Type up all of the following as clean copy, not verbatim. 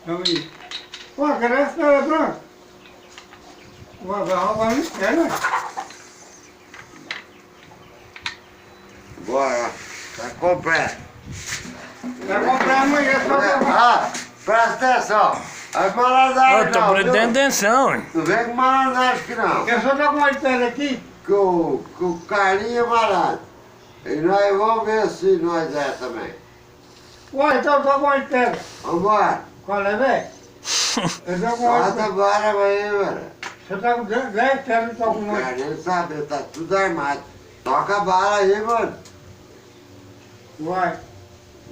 Vamos aí. Pô, cadê essa pedra branca? Vai roubar no pé, né? Bora, tá comprando. Vai comprar amanhã, só pra... Ah, presta atenção. As malandragens Eu tô não, prestando viu? atenção, hein? Não vem com malandragem aqui não. Eu só tô com uma pedra aqui. Que o carinha é malandro. E nós vamos ver se nós é também. Ué, então eu tô com uma pedra. Vambora. Qual é, velho? Eu tô com uma Bota pedra. bora aí, velho. Você tá com 10 pedras, eu tô com O uma. carinha sabe, tá tudo armado. Toca a bala aí, mano. Uai.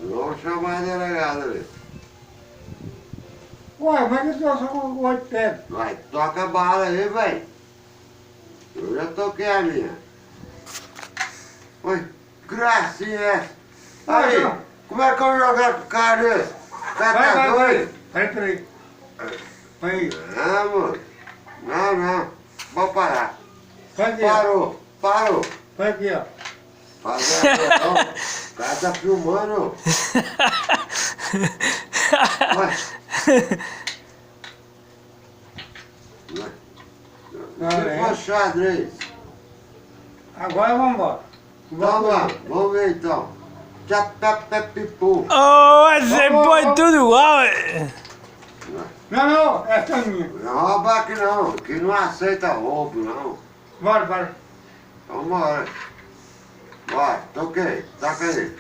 Vamos chamar a delegada ali. Uai, mas que eu só com 8 pedras? Vai, toca a bala aí, velho. Eu já toquei a minha. Oi, gracinha é essa. Aí, Não. como é que eu vou jogar com o cara desse? O cara tá doido? Peraí. Aí, Não, mano. Não. Vou parar. faz aqui, ó. Parou. Faz aqui, ó. Fazer a foto. O cara tá filmando. Vai. Olha Tipo aí. xadrez. Agora vamos embora. Vamos lá, vamos ver então. Tchapapapipu. Oh, você põe tudo igual, hein? Não, essa é minha. Não rouba aqui não, que não aceita roubo não. Bora. Então bora. Bora, toquei, taca aí.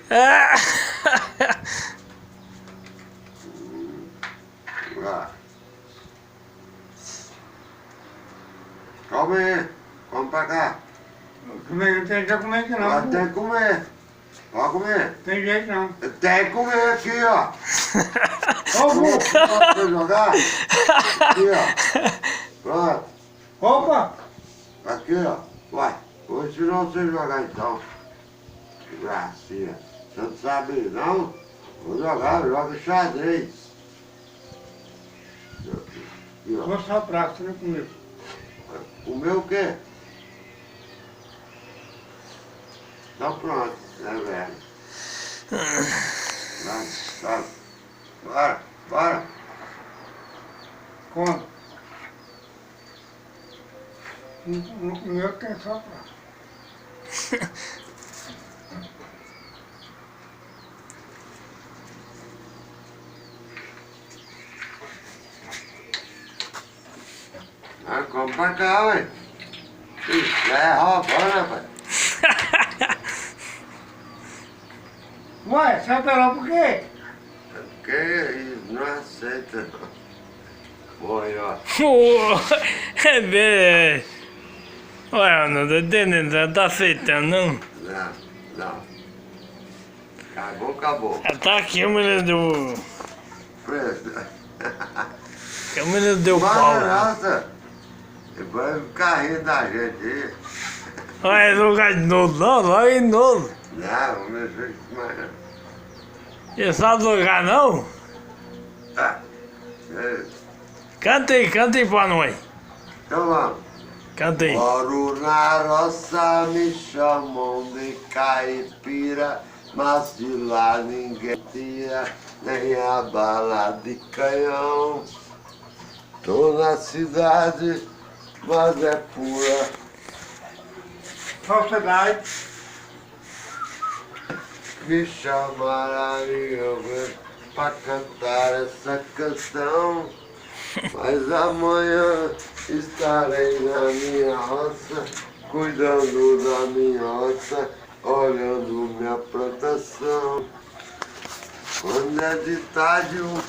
Vai. Calma aí, vamos pra cá. Comer não tem jeito de comer aqui Agora não. tem que comer. Pode comer. Tem jeito não. Tem que comer aqui, ó. Ô, Bu! Pode jogar? Aqui, ó. Pronto. Opa! Aqui, ó. Vai. Vou ensinar você a jogar então. Que gracinha. Você não sabe não? Vou jogar, joga xadrez. Aqui, ó. Vou soprar, você não comeu. Comeu o quê? Então pronto, né, velho? Vai. Bora. Come. Não comeu, quer soprar. Come pra cá, ué. Ixi, é roubando, rapaz. Ué, sai pra lá por quê? Porque eles não aceitam. Foi, ó. É bem. Ué, eu não tô entendendo, você não tá aceitando, não? Não. Acabou. Tá aqui, o menino do... Presta. Que o menino deu pau. Nossa. Vai ficar rindo da gente aí. Vai jogar de novo, não? Vai de novo. Não, vamos mexer com mais não. Você sabe jogar, não? Ah, é. Canta aí pra nós. Então vamos. Canta aí. Moro na roça, me chamam de caipira, mas de lá ninguém tira nem a bala de canhão. Tô na cidade, mas é pura. Falsidade. Me chamaram pra cantar essa canção, mas amanhã estarei na minha roça, cuidando da minha roça, olhando minha plantação. Quando é de tarde o